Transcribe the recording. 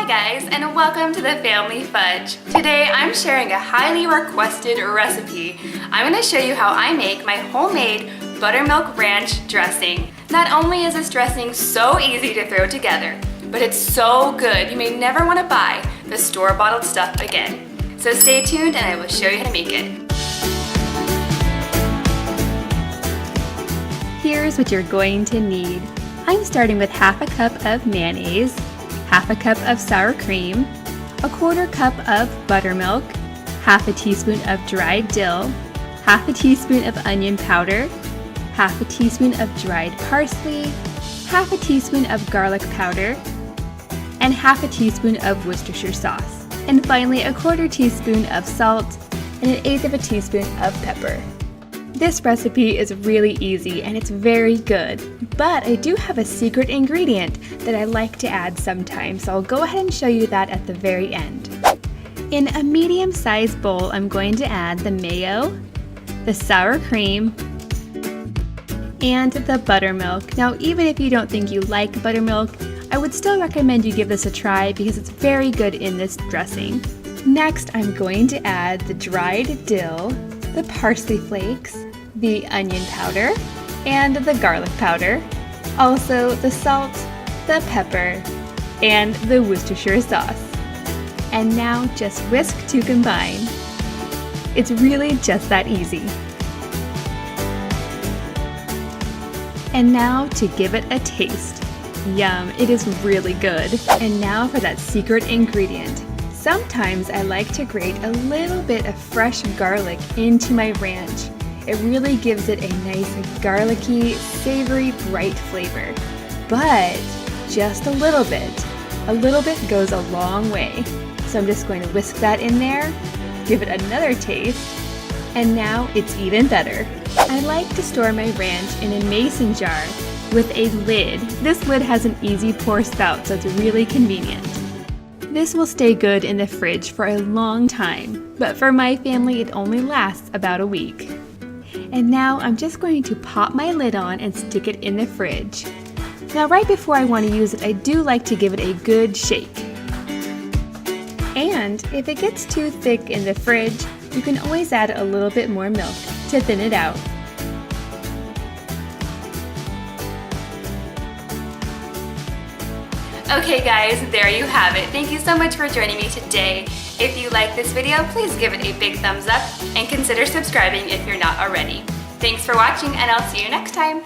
guys, and welcome to the Family Fudge. Today I'm sharing a highly requested recipe. I'm going to show you how I make my homemade buttermilk ranch dressing. Not only is this dressing so easy to throw together, but it's so good you may never want to buy the store-bottled stuff again. So stay tuned and I will show you how to make it. Here's what you're going to need. I'm starting with half a cup of mayonnaise, half a cup of sour cream, a quarter cup of buttermilk, half a teaspoon of dried dill, half a teaspoon of onion powder, half a teaspoon of dried parsley, half a teaspoon of garlic powder, and half a teaspoon of Worcestershire sauce. And finally, a quarter teaspoon of salt and 1/8 of a teaspoon of pepper. This recipe is really easy and it's very good, but I do have a secret ingredient that I like to add sometimes, so I'll go ahead and show you that at the very end. In a medium-sized bowl, I'm going to add the mayo, the sour cream, and the buttermilk. Now, even if you don't think you like buttermilk, I would still recommend you give this a try because it's very good in this dressing. Next, I'm going to add the dried dill, the parsley flakes, the onion powder, and the garlic powder, also the salt, the pepper, and the Worcestershire sauce. And now just whisk to combine. It's really just that easy. And now to give it a taste. Yum, it is really good. And now for that secret ingredient. Sometimes I like to grate a little bit of fresh garlic into my ranch. It really gives it a nice garlicky, savory, bright flavor. But just a little bit. A little bit goes a long way. So I'm just going to whisk that in there, give it another taste, and now it's even better. I like to store my ranch in a mason jar with a lid. This lid has an easy pour spout, so it's really convenient. This will stay good in the fridge for a long time, but for my family it only lasts about a week. And now I'm just going to pop my lid on and stick it in the fridge. Now right before I want to use it, I do like to give it a good shake. And if it gets too thick in the fridge, you can always add a little bit more milk to thin it out. Okay guys, there you have it. Thank you so much for joining me today. If you like this video, please give it a big thumbs up and consider subscribing if you're not already. Thanks for watching and I'll see you next time.